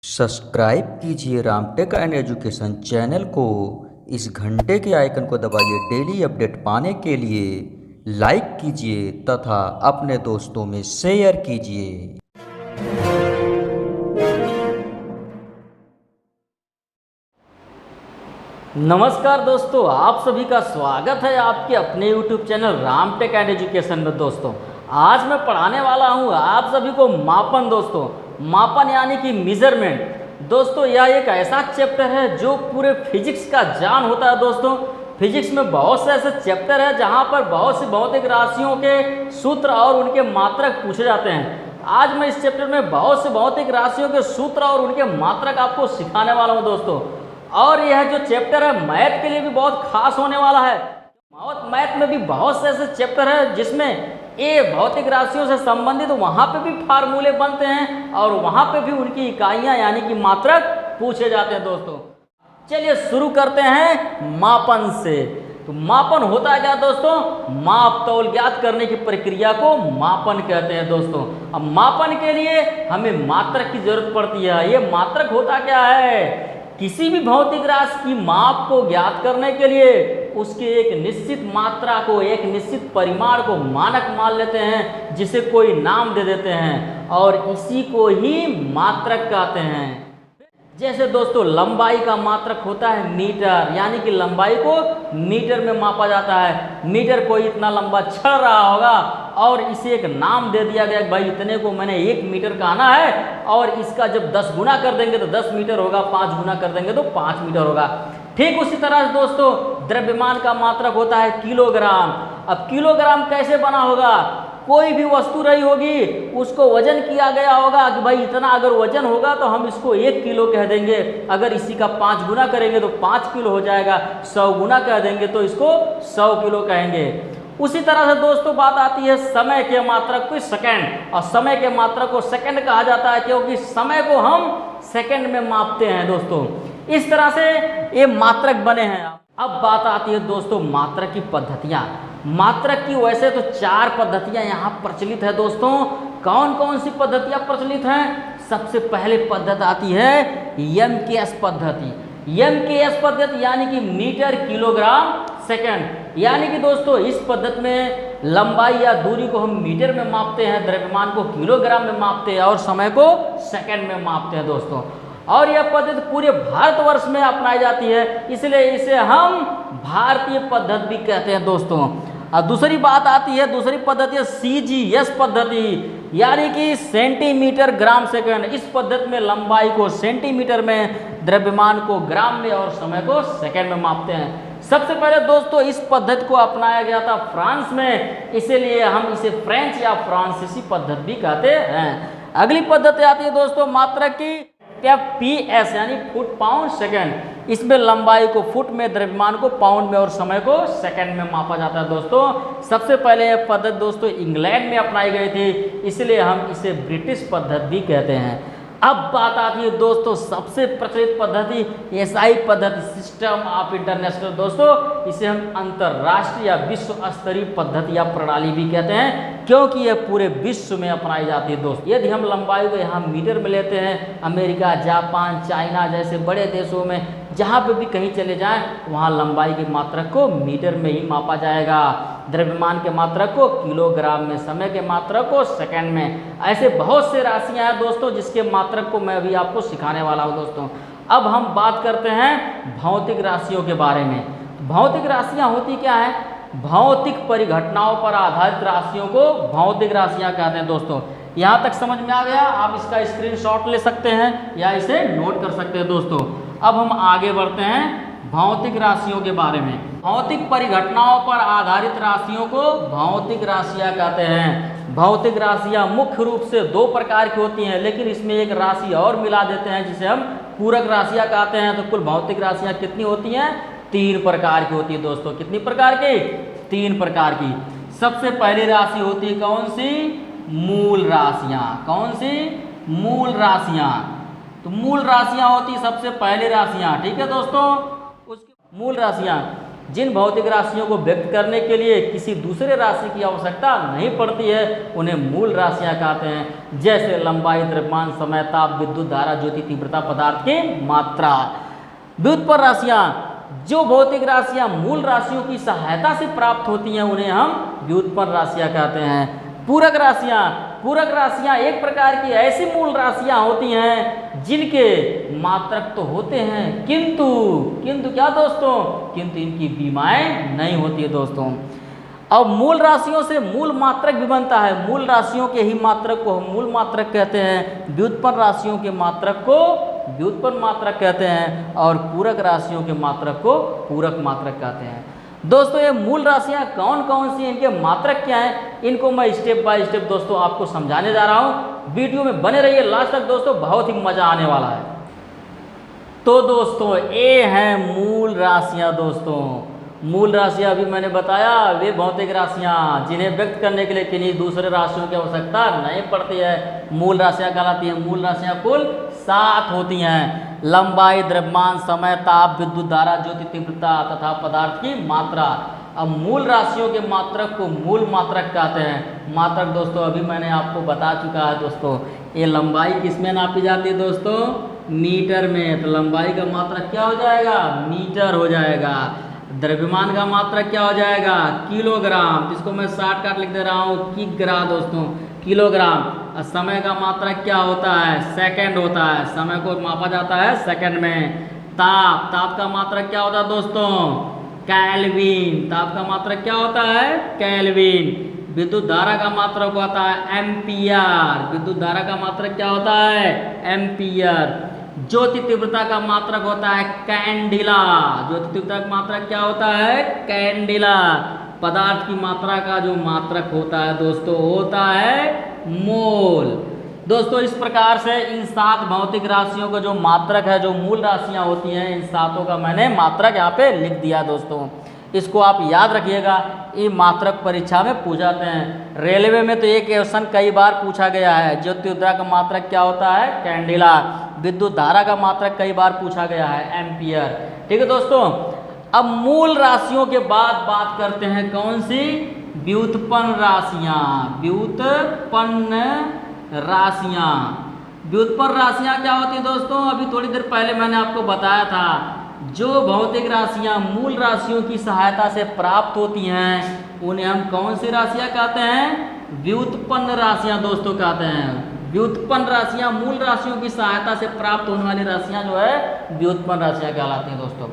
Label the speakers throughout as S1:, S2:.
S1: Subscribe कीजिए Ramtek and education channel को। इस घंटे के आइकन को दबाइए डेली अपडेट पाने के लिए। लाइक कीजिए तथा अपने दोस्तों में शेयर कीजिए।
S2: नमस्कार दोस्तों, आप सभी का स्वागत है आपके अपने YouTube channel Ramtek and education में। दोस्तों आज मैं पढ़ाने वाला हूं आप सभी को मापन। दोस्तों मापन यानी कि मेजरमेंट। दोस्तों यह एक ऐसा चैप्टर है जो पूरे फिजिक्स का जान होता है। दोस्तों फिजिक्स में बहुत से ऐसे चैप्टर है जहां पर बहुत सी भौतिक राशियों के सूत्र और उनके मात्रक पूछे जाते हैं। आज मैं इस चैप्टर में बहुत से भौतिक राशियों के सूत्र और उनके मात्रक आपको सिखाने वाला हूं दोस्तों। और यह जो चैप्टर है मैथ के लिए भी बहुत खास होने वाला है। मैथ में भी बहुत से ऐसे चैप्टर है जिसमें ये भौतिक राशियों से संबंधित वहां पे भी फार्मूले बनते हैं और वहां पे भी उनकी इकाइयां यानी कि मात्रक पूछे जाते हैं। दोस्तों चलिए शुरू करते हैं मापन से। तो मापन होता है क्या दोस्तों? माप तौल ज्ञात करने की प्रक्रिया को मापन कहते हैं। दोस्तों अब मापन के लिए हमें मात्रक की जरूरत पड़ती है। ये मात्रक होता क्या है? किसी भी भौतिक राशि की माप को ज्ञात करने के लिए उसके एक निश्चित मात्रा को, एक निश्चित परिमाण को मानक मान लेते हैं, जिसे कोई नाम दे देते हैं और इसी को ही मात्रक कहते हैं। जैसे दोस्तों लंबाई का मात्रक होता है मीटर, यानी कि लंबाई को मीटर में मापा जाता है। मीटर कोई इतना लंबा चल रहा होगा और इसे एक नाम दे दिया गया, भाई इतने को मैंने 1 मीटर कहना है और इसका जब 10 गुना कर देंगे तो 10 मीटर होगा, 5 गुना कर देंगे तो 5 मीटर होगा। ठीक उसी तरह से दोस्तों द्रव्यमान का मात्रक होता है किलोग्राम। अब किलोग्राम कैसे बना होगा? कोई भी वस्तु रही होगी उसको वजन किया गया होगा कि भाई इतना अगर वजन होगा तो हम इसको 1 किलो कह देंगे। अगर इसी का 5 गुना करेंगे तो 5 किलो हो जाएगा। 100 गुना कह देंगे तो इसको 100 किलो कहेंगे। उसी तरह से दोस्तों बात आती है समय के मात्रक को सेकंड, और समय के मात्रक को सेकंड कहा जाता है क्योंकि समय को हम सेकंड में मापते हैं। दोस्तों इस तरह से ये मात्रक बने हैं। अब बात आती है दोस्तों मात्रक की पद्धतियां। मात्रक की वैसे तो 4 पद्धतियां यहाँ प्रचलित है। दोस्तों कौन कौन सी पद्धतियां प्रचलित हैं? सबसे पहले पद्धति आती है MKS पद्धति। MKS पद्धति यानी कि मीटर किलोग्राम सेकंड। यानी कि दोस्तों इस पद्धति में लंबाई या दूरी को हम मीटर में मापते हैं, द्रव्यमान को किलोग्राम में मापते हैं और समय को सेकंड में मापते हैं। दोस्तों और यह पद्धति पूरे भारतवर्ष में अपनाई जाती है, इसलिए इसे हम भारतीय पद्धति भी कहते हैं। दोस्तों और दूसरी बात आती है, दूसरी पद्धति है CGS पद्धति, यानी कि सेंटीमीटर ग्राम सेकंड। इस पद्धति में लंबाई को सेंटीमीटर में, द्रव्यमान को ग्राम में और समय को सेकंड में मापते हैं। सबसे पहले दोस्तों इस पद्धति को अपनाया गया था फ्रांस में, इसीलिए हम इसे फ्रेंच या फ्रांसीसी पद्धति भी कहते हैं। अगली पद्धति आती है दोस्तों मात्रक की FPS यानी फुट पाउंड सेकंड। इसमें लंबाई को फुट में, द्रव्यमान को पाउंड में और समय को सेकंड में मापा जाता है। दोस्तों सबसे पहले यह पद्धति दोस्तों इंग्लैंड में अपनाई गई थी, इसलिए हम इसे ब्रिटिश पद्धति भी कहते हैं। अब बात आती है दोस्तों सबसे प्रचलित पद्धति SI पद्धति, सिस्टम ऑफ इंटरनेशनल। दोस्तों इसे हम अंतरराष्ट्रीय या विश्व स्तरीय पद्धति या प्रणाली भी कहते हैं क्योंकि यह पूरे विश्व में अपनाई जाती है। दोस्तों यदि हम लंबाई को यहाँ मीटर में लेते हैं, अमेरिका, जापान, चाइना जैसे बड़े देशों में जहाँ पे भी कहीं चले जाएं वहाँ लंबाई के मात्रक को मीटर में ही मापा जाएगा, द्रव्यमान के मात्रक को किलोग्राम में, समय के मात्रक को सेकंड में। ऐसे बहुत से राशियाँ हैं दोस्तों जिसके मात्रक को मैं अभी आपको सिखाने वाला हूँ। दोस्तों अब हम बात करते हैं भौतिक राशियों के बारे में। भौतिक राशियाँ होती क्या है? भौतिक परिघटनाओं पर आधारित राशियों को भौतिक राशियाँ कहते हैं। दोस्तों यहाँ तक समझ में आ गया? आप इसका स्क्रीनशॉट ले सकते हैं या इसे नोट कर सकते हैं। दोस्तों अब हम आगे बढ़ते हैं भौतिक राशियों के बारे में। भौतिक परिघटनाओं पर आधारित राशियों को भौतिक राशियाँ कहते हैं। भौतिक राशियाँ मुख्य रूप से 2 प्रकार की होती हैं, लेकिन इसमें एक राशि और मिला देते हैं जिसे हम पूरक राशियाँ कहते हैं। तो कुल भौतिक राशियाँ कितनी होती हैं? 3 प्रकार की होती है। दोस्तों कितनी प्रकार की? 3 प्रकार की। सबसे पहली राशि होती है कौन सी? मूल राशियाँ। कौन सी? मूल राशियाँ। तो मूल राशियाँ होती सबसे पहले राशियाँ, ठीक है दोस्तों। उसके मूल राशियाँ जिन भौतिक राशियों को व्यक्त करने के लिए किसी दूसरे राशि की आवश्यकता नहीं पड़ती है उन्हें मूल राशियाँ कहते हैं, जैसे लंबाई, द्रव्यमान, समय, ताप, विद्युत धारा, ज्योति तीव्रता, पदार्थ की मात्रा। व्युत्पन्न राशियाँ, जो भौतिक राशियाँ मूल राशियों की सहायता से प्राप्त होती हैं उन्हें हम व्युत्पन्न राशियाँ कहते हैं। पूरक राशियाँ, पूरक राशियाँ एक प्रकार की ऐसी मूल राशियाँ होती हैं जिनके मात्रक तो होते हैं किंतु क्या दोस्तों, किंतु इनकी विमाएँ नहीं होती है दोस्तों। अब मूल राशियों से मूल मात्रक भी बनता है, मूल राशियों के ही मात्रक को हम मूल मात्रक कहते हैं, व्युत्पन्न राशियों के मात्रक को व्युत्पन्न मात्रक कहते हैं और पूरक राशियों के मात्रक को पूरक मात्रक कहते हैं। दोस्तों ये मूल राशियाँ कौन कौन सी, इनके मात्रक क्या हैं, इनको मैं स्टेप बाय स्टेप दोस्तों आपको समझाने जा रहा हूँ। वीडियो में बने रहिए लास्ट तक दोस्तों, बहुत ही मज़ा आने वाला है। तो दोस्तों ये हैं मूल राशियाँ। दोस्तों मूल राशियाँ अभी मैंने बताया वे भौतिक राशियाँ जिन्हें व्यक्त करने के लिए किन्हीं दूसरे राशियों की आवश्यकता नहीं पड़ती है, मूल राशियाँ कहलाती हैं। मूल राशियाँ कुल 7 होती हैं, लंबाई, द्रव्यमान, समय, ताप, विद्युत धारा, ज्योति तीव्रता तथा पदार्थ की मात्रा। अब मूल राशियों के मात्रक को मूल मात्रक कहते हैं। मात्रक दोस्तों अभी मैंने आपको बता चुका है दोस्तों, ये लंबाई किस में नापी जाती है दोस्तों, मीटर में। तो लंबाई का मात्रक क्या हो जाएगा, मीटर हो जाएगा। द्रव्यमान का मात्रक क्या हो जाएगा, किलोग्राम, जिसको मैं शॉर्टकट लिख दे रहा हूँ किग्रा दोस्तों, किलोग्राम। और समय का मात्रक क्या होता है, सेकंड होता है, समय को मापा जाता है सेकंड में। ताप, ताप का मात्रक क्या होता है दोस्तों, केल्विन, ताप का मात्रक क्या होता है, केल्विन। विद्युत धारा का मात्रक होता है एम्पियर, विद्युत धारा का मात्रक क्या होता है, एम्पियर। ज्योति तीव्रता का मात्रक होता है कैंडिला, ज्योति तीव्रता का मात्रक क्या होता है, कैंडिला। पदार्थ की मात्रा का जो मात्रक होता है दोस्तों होता है मोल। दोस्तों इस प्रकार से इन 7 भौतिक राशियों का जो मात्रक है, जो मूल राशियां होती हैं, इन 7 का मैंने मात्रक यहाँ पे लिख दिया दोस्तों। इसको आप याद रखिएगा, ये मात्रक परीक्षा में पूछाते हैं। रेलवे में तो ये क्वेश्चन कई बार पूछा गया है, ज्योति तीव्रता का मात्रक क्या होता है, कैंडिला। विद्युत धारा का मात्रक कई बार पूछा गया है, एम्पियर। ठीक है दोस्तों, अब मूल राशियों के बाद बात करते हैं कौन सी, व्युत्पन्न राशियाँ। व्युत्पन्न राशियाँ, व्युत्पन्न राशियाँ क्या होती है दोस्तों, अभी थोड़ी देर पहले मैंने आपको बताया था, जो भौतिक राशियाँ मूल राशियों की सहायता से प्राप्त होती हैं उन्हें हम कौन सी राशियाँ कहते हैं, व्युत्पन्न राशियाँ दोस्तों कहते हैं। व्युत्पन्न राशियाँ मूल राशियों की सहायता से प्राप्त होने वाली राशियाँ जो है व्युत्पन्न राशियाँ कहलाती हैं दोस्तों।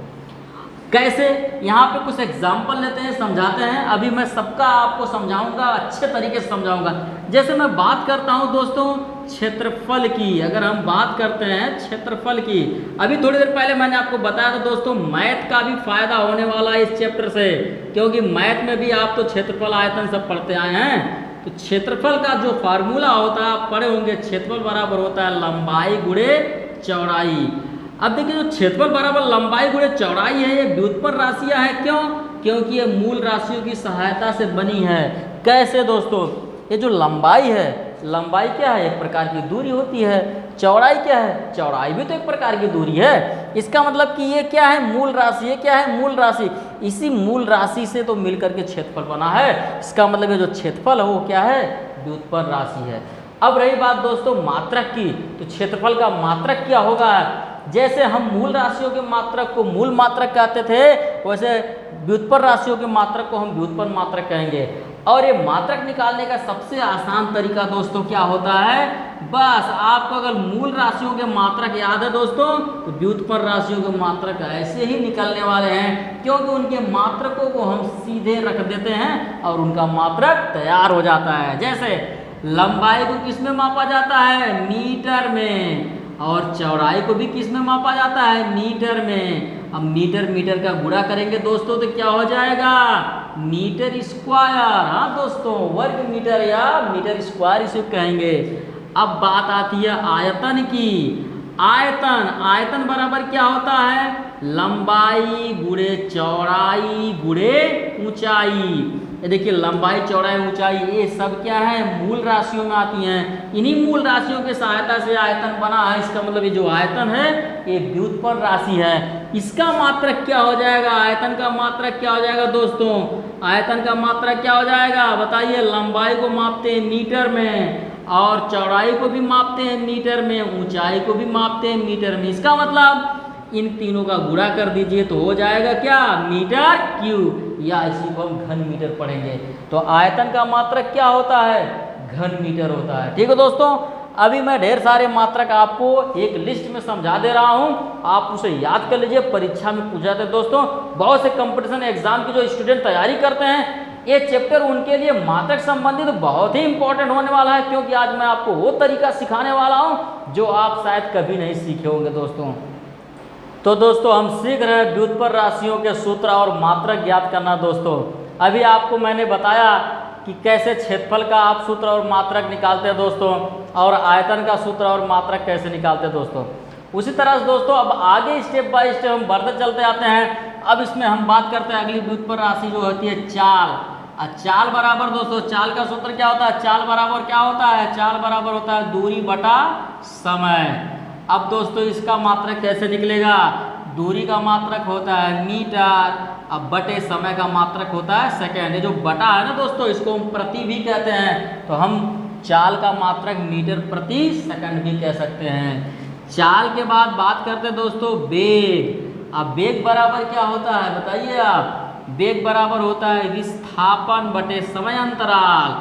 S2: कैसे, यहाँ पे कुछ एग्जाम्पल लेते हैं, समझाते हैं। अभी मैं सबका आपको समझाऊंगा, अच्छे तरीके से समझाऊंगा। जैसे मैं बात करता हूँ दोस्तों क्षेत्रफल की, अगर हम बात करते हैं क्षेत्रफल की, अभी थोड़ी देर पहले मैंने आपको बताया था दोस्तों, मैथ का भी फायदा होने वाला है इस चैप्टर से, क्योंकि मैथ में भी आप तो क्षेत्रफल आयतन सब पढ़ते आए हैं। तो क्षेत्रफल का जो फार्मूला होता है आप पढ़े होंगे, क्षेत्रफल बराबर होता है लंबाई गुणे चौड़ाई। अब देखिए जो क्षेत्रफल बराबर लंबाई गुणे चौड़ाई है, ये व्युत्पन्न राशियाँ है। क्यों, क्योंकि ये मूल राशियों की सहायता से बनी है। कैसे दोस्तों, ये जो लंबाई है, लंबाई क्या है, एक प्रकार की दूरी होती है। चौड़ाई क्या है, चौड़ाई भी तो एक प्रकार की दूरी है। इसका मतलब कि ये क्या है, मूल राशि। ये क्या है, मूल राशि। इसी मूल राशि से तो मिलकर के क्षेत्रफल बना है। इसका मतलब ये जो क्षेत्रफल है वो क्या है, व्युत्पन्न राशि है। अब रही बात दोस्तों मात्रक की, तो क्षेत्रफल का मात्रक क्या होगा। जैसे हम मूल राशियों के मात्रक को मूल मात्रक कहते थे, वैसे व्युत्पन्न राशियों के मात्रक को हम व्युत्पन्न मात्रक कहेंगे। और ये मात्रक निकालने का सबसे आसान तरीका दोस्तों क्या होता है, बस आपको अगर मूल राशियों के मात्रक याद है दोस्तों, तो व्युत्पन्न राशियों के मात्रक ऐसे ही निकलने वाले हैं, क्योंकि उनके मात्रकों को हम सीधे रख देते हैं और उनका मात्रक तैयार हो जाता है। जैसे लंबाई को किस में मापा जाता है, मीटर में, और चौड़ाई को भी किस में मापा जाता है, मीटर में। अब मीटर मीटर का गुणा करेंगे दोस्तों तो क्या हो जाएगा, मीटर स्क्वायर। हाँ दोस्तों, वर्ग मीटर या मीटर स्क्वायर इसे कहेंगे। अब बात आती है आयतन की। आयतन, आयतन बराबर क्या होता है, लंबाई गुणे चौड़ाई गुणे ऊंचाई। ये देखिए लंबाई, चौड़ाई, ऊंचाई, ये सब क्या है, मूल राशियों में आती हैं। इन्हीं मूल राशियों की सहायता से आयतन बना है। इसका मतलब ये जो आयतन है ये व्युत्पन्न राशि है। इसका मात्रक क्या हो जाएगा, आयतन का मात्रक क्या हो जाएगा दोस्तों, आयतन का मात्रक क्या हो जाएगा बताइए। लंबाई को मापते हैं मीटर में, और चौड़ाई को भी मापते हैं मीटर में, ऊंचाई को भी मापते हैं मीटर में। इसका मतलब इन तीनों का गुणा कर दीजिए तो हो जाएगा क्या, मीटर क्यूब, या इसी को हम घन मीटर पढ़ेंगे। तो आयतन का मात्रक क्या होता है, घन मीटर होता है। ठीक है दोस्तों, अभी मैं ढेर सारे मात्रक आपको एक लिस्ट में समझा दे रहा हूं, आप उसे याद कर लीजिए, परीक्षा में पूछा जाता है दोस्तों। बहुत से कंपटीशन एग्जाम की जो स्टूडेंट तैयारी करते हैं, ये चैप्टर उनके लिए मात्रक संबंधित बहुत ही इंपॉर्टेंट होने वाला है, क्योंकि आज मैं आपको वो तरीका सिखाने वाला हूं जो आप शायद कभी नहीं सीखे होंगे दोस्तों। तो दोस्तों हम सीख रहे हैं व्युत्पन्न राशियों के सूत्र और मात्रक ज्ञात करना। दोस्तों अभी आपको मैंने बताया कि कैसे क्षेत्रफल का आप सूत्र और मात्रक निकालते हैं दोस्तों, और आयतन का सूत्र और मात्रक कैसे निकालते हैं दोस्तों। उसी तरह से दोस्तों अब आगे स्टेप बाय स्टेप हम बढ़ते चलते आते हैं। अब इसमें हम बात करते हैं अगली व्युत्पन्न राशि जो होती है चाल। चाल बराबर दोस्तों, चाल का सूत्र क्या होता है, चाल बराबर क्या होता है, चाल बराबर होता है दूरी बटा समय। अब दोस्तों इसका मात्रक कैसे निकलेगा, दूरी का मात्रक होता है मीटर, अब बटे समय का मात्रक होता है सेकेंड। ये जो बटा है ना दोस्तों, इसको हम प्रति भी कहते हैं, तो हम चाल का मात्रक मीटर प्रति सेकंड भी कह सकते हैं। चाल के बाद बात करते हैं दोस्तों वेग। अब वेग बराबर क्या होता है बताइए आप, वेग बराबर होता है विस्थापन बटे समय अंतराल,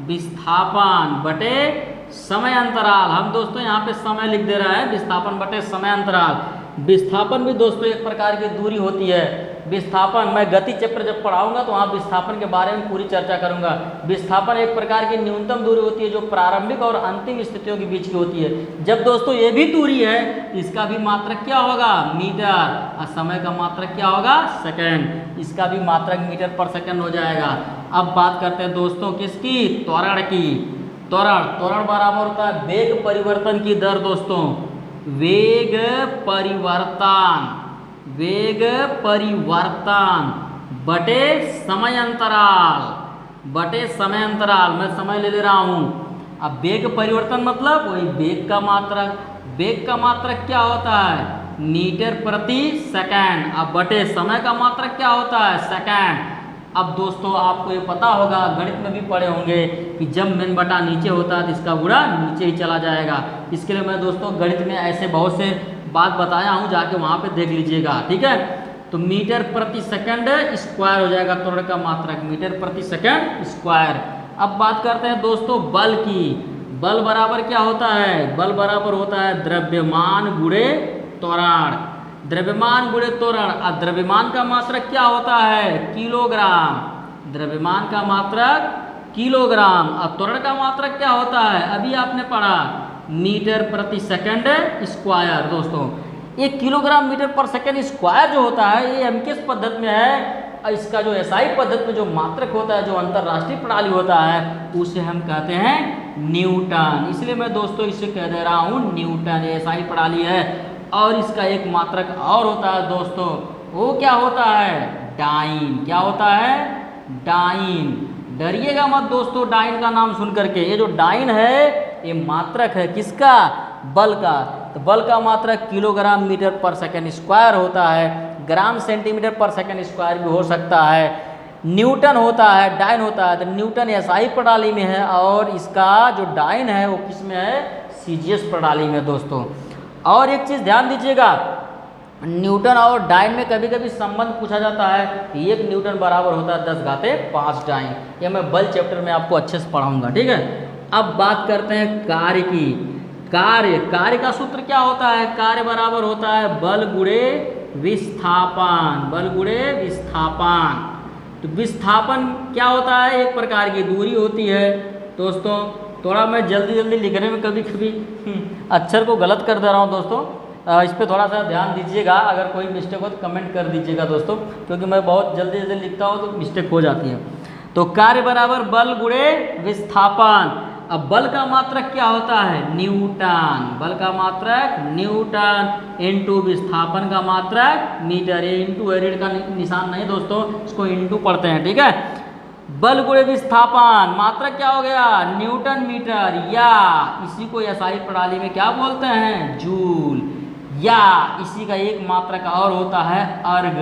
S2: विस्थापन बटे समय अंतराल। हम दोस्तों यहाँ पे समय लिख दे रहा है, विस्थापन बटे समय अंतराल। विस्थापन भी दोस्तों एक प्रकार की दूरी होती है। विस्थापन मैं गति चैप्टर जब पढ़ाऊंगा तो वहाँ विस्थापन के बारे में पूरी चर्चा करूंगा। विस्थापन एक प्रकार की न्यूनतम दूरी होती है जो प्रारंभिक और अंतिम स्थितियों के बीच की होती है। जब दोस्तों ये भी दूरी है, इसका भी मात्रक क्या होगा, मीटर, और समय का मात्रक क्या होगा, सेकंड। इसका भी मात्रक मीटर पर सेकंड हो जाएगा। अब बात करते हैं दोस्तों किसकी, त्वरण की। त्वरण बराबर होता है वेग परिवर्तन की दर दोस्तों, वेग परिवर्तन, वेग परिवर्तन बटे समय अंतराल, बटे समय अंतराल। मैं समय ले रहा हूं। अब वेग परिवर्तन मतलब वही वेग का मात्रक। वेग का मात्रक क्या होता है, मीटर प्रति सेकंड। अब बटे समय का मात्रक क्या होता है, सेकंड। अब दोस्तों आपको ये पता होगा, गणित में भी पढ़े होंगे कि जब मेन बटा नीचे होता है तो इसका गुणा नीचे ही चला जाएगा। इसके लिए मैं दोस्तों गणित में ऐसे बहुत से बात बताया हूँ, जाके वहाँ पे देख लीजिएगा, ठीक है। तो मीटर प्रति सेकंड स्क्वायर हो जाएगा त्वरण का मात्रक, मीटर प्रति सेकंड स्क्वायर। अब बात करते हैं दोस्तों बल की। बल बराबर क्या होता है, बल बराबर होता है द्रव्यमान गुणे त्वरण, द्रव्यमान गुणे त्वरण। और द्रव्यमान का मात्रक क्या होता है, किलोग्राम, द्रव्यमान का मात्रक किलोग्राम। और त्वरण का मात्रक क्या होता है, अभी आपने पढ़ा मीटर प्रति सेकंड स्क्वायर। दोस्तों ये किलोग्राम मीटर पर सेकंड स्क्वायर जो होता है ये हम किस पद्धति में है, इसका जो एसआई पद्धति में जो मात्रक होता है, जो अंतरराष्ट्रीय प्रणाली होता है, उसे हम कहते हैं न्यूटन। इसलिए मैं दोस्तों इसे कह दे रहा हूँ न्यूटन, एसआई प्रणाली है। और इसका एक मात्रक और होता है दोस्तों, वो क्या होता है, डाइन। क्या होता है, डाइन। डरिएगा मत दोस्तों डाइन का नाम सुन करके। ये जो डाइन है ये मात्रक है किसका, बल का। तो बल का मात्रक किलोग्राम मीटर पर सेकंड स्क्वायर होता है, ग्राम सेंटीमीटर पर सेकंड स्क्वायर भी हो सकता है। न्यूटन होता है, डाइन होता है। तो न्यूटन एसआई प्रणाली में है, और इसका जो डाइन है वो किस में है, सीजीएस प्रणाली में दोस्तों। और एक चीज़ ध्यान दीजिएगा, न्यूटन और डाइन में कभी कभी संबंध पूछा जाता है कि 1 न्यूटन बराबर होता है 10⁻5 डाइन। ये मैं बल चैप्टर में आपको अच्छे से पढ़ाऊंगा, ठीक है। अब बात करते हैं कार्य की। कार्य का सूत्र क्या होता है, कार्य बराबर होता है बल गुणे विस्थापन, बल गुणे विस्थापन। तो विस्थापन क्या होता है, एक प्रकार की दूरी होती है दोस्तों। थोड़ा मैं जल्दी लिखने में कभी कभी अक्षर को गलत कर दे रहा हूँ दोस्तों, इस पर थोड़ा सा ध्यान दीजिएगा। अगर कोई मिस्टेक हो तो कमेंट कर दीजिएगा दोस्तों, क्योंकि मैं बहुत जल्दी लिखता हूँ तो मिस्टेक हो जाती है। तो कार्य बराबर बल गुणे विस्थापन। अब बल का मात्रक क्या होता है, न्यूटन। बल का मात्रक न्यूटन इंटू विस्थापन का मात्रक मीटर। ये इंटू रीड का निशान नहीं दोस्तों, इसको इंटू पढ़ते हैं, ठीक है। बल गुणे विस्थापन, मात्रक क्या हो गया, न्यूटन मीटर, या इसी को एसआई प्रणाली में क्या बोलते हैं, जूल, या इसी का एक मात्रक और होता है अर्ग।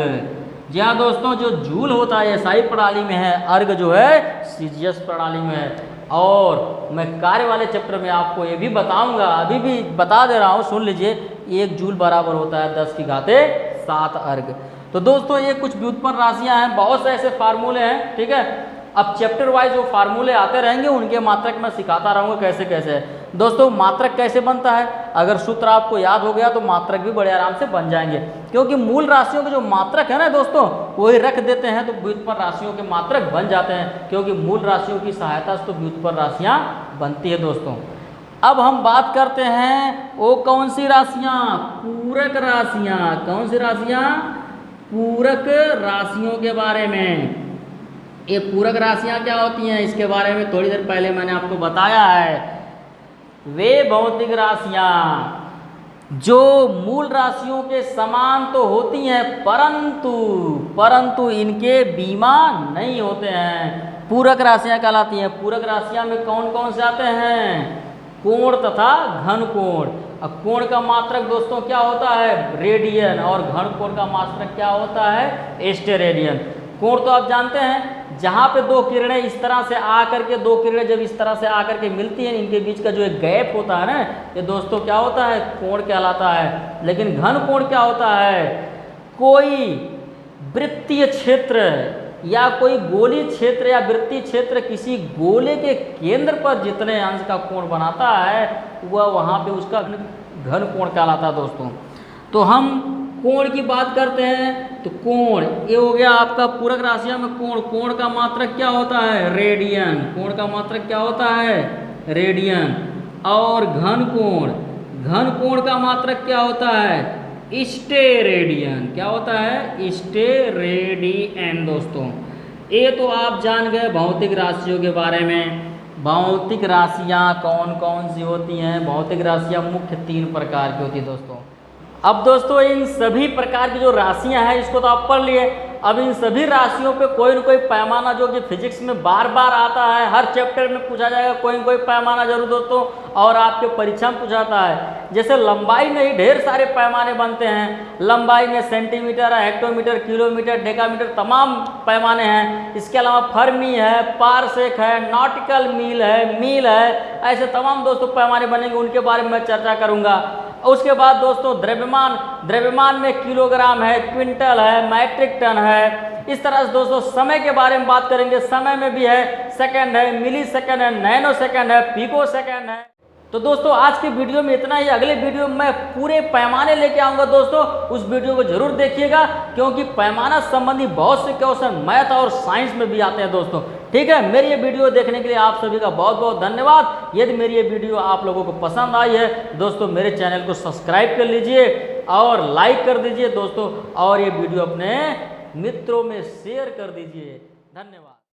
S2: जी हाँ दोस्तों, जो जूल होता है एसआई प्रणाली में है, अर्ग जो है सीजीएस प्रणाली में है। और मैं कार्य वाले चैप्टर में आपको ये भी बताऊंगा, अभी भी बता दे रहा हूँ, सुन लीजिए, 1 जूल बराबर होता है 10⁻7 अर्ग। तो दोस्तों ये कुछ व्युत्पन्न राशियां हैं, बहुत से ऐसे फार्मूले हैं, ठीक है। अब चैप्टर वाइज जो फार्मूले आते रहेंगे उनके मात्रक मैं सिखाता रहूँगा कैसे कैसे। दोस्तों मात्रक कैसे बनता है, अगर सूत्र आपको याद हो गया तो मात्रक भी बड़े आराम से बन जाएंगे, क्योंकि मूल राशियों के जो मात्रक है ना दोस्तों वही रख देते हैं तो व्युत्पन्न राशियों के मात्रक बन जाते हैं, क्योंकि मूल राशियों की सहायता से तो व्युत्पन्न राशियाँ बनती है दोस्तों। अब हम बात करते हैं वो कौन सी राशियाँ, पूरक राशियाँ। कौन सी राशियाँ, पूरक राशियों के बारे में। ये पूरक राशियां क्या होती हैं इसके बारे में थोड़ी देर पहले मैंने आपको बताया है। वे भौतिक राशियां जो मूल राशियों के समान तो होती हैं परंतु इनके बीमा नहीं होते हैं, पूरक राशियां कहलाती हैं। पूरक राशियां में कौन कौन से आते हैं, कोण तथा घन कोण। अब कोण का मात्रक दोस्तों क्या होता है, रेडियन, और घन कोण का मात्रक क्या होता है, स्टेरेडियन। कोण तो आप जानते हैं, जहाँ पे दो किरणें इस तरह से आकर के, दो किरणें जब इस तरह से आकर के मिलती हैं, इनके बीच का जो एक गैप होता है ना, ये दोस्तों क्या होता है, कोण कहलाता है। लेकिन घन कोण क्या होता है, कोई वृत्तीय क्षेत्र या कोई गोलीय क्षेत्र या वृत्तीय क्षेत्र किसी गोले के केंद्र पर जितने अंश का कोण बनाता है वह वहाँ पे उसका घन कोण कहलाता है दोस्तों। तो हम कोण की बात करते हैं तो कोण ये हो गया आपका पूरक राशियों में कोण। कोण का मात्रक क्या होता है, रेडियन। कोण का मात्रक क्या होता है, रेडियन। और घन कोण का मात्रक क्या होता है, स्टेरेडियन। क्या होता है, स्टेरेडियन दोस्तों। ये तो आप जान गए भौतिक राशियों के बारे में। भौतिक राशियाँ कौन कौन सी होती हैं, भौतिक राशियाँ मुख्य 3 प्रकार की होती है दोस्तों। अब दोस्तों इन सभी प्रकार की जो राशियां हैं इसको तो आप पढ़ लिए। अब इन सभी राशियों पे कोई न कोई पैमाना जो कि फिजिक्स में बार बार आता है, हर चैप्टर में पूछा जाएगा कोई न कोई पैमाना जरूर दोस्तों, और आपके परीक्षा में पूछाता है। जैसे लंबाई में ही ढेर सारे पैमाने बनते हैं, लंबाई में सेंटीमीटर है, हेक्टोमीटर, किलोमीटर, डेकामीटर, तमाम पैमाने हैं। इसके अलावा फर्मी है, पारसेक है, नॉटिकल मील है, ऐसे तमाम दोस्तों पैमाने बनेंगे, उनके बारे में मैं चर्चा करूँगा। उसके बाद दोस्तों द्रव्यमान में किलोग्राम है, क्विंटल है, मैट्रिक टन है। इस तरह से दोस्तों समय के बारे में बात करेंगे, समय में भी है, सेकंड है, मिली सेकंड है, नैनो सेकंड है, पिको सेकंड है। तो दोस्तों आज की वीडियो में इतना ही। अगले वीडियो में मैं पूरे पैमाने लेके आऊँगा दोस्तों, उस वीडियो को जरूर देखिएगा, क्योंकि पैमाना संबंधी बहुत से क्वेश्चन मैथ और साइंस में भी आते हैं दोस्तों। ठीक है, मेरी ये वीडियो देखने के लिए आप सभी का बहुत बहुत धन्यवाद। यदि मेरी ये वीडियो आप लोगों को पसंद आई है दोस्तों, मेरे चैनल को सब्सक्राइब कर लीजिए और लाइक कर दीजिए दोस्तों, और ये वीडियो अपने मित्रों में शेयर कर दीजिए। धन्यवाद।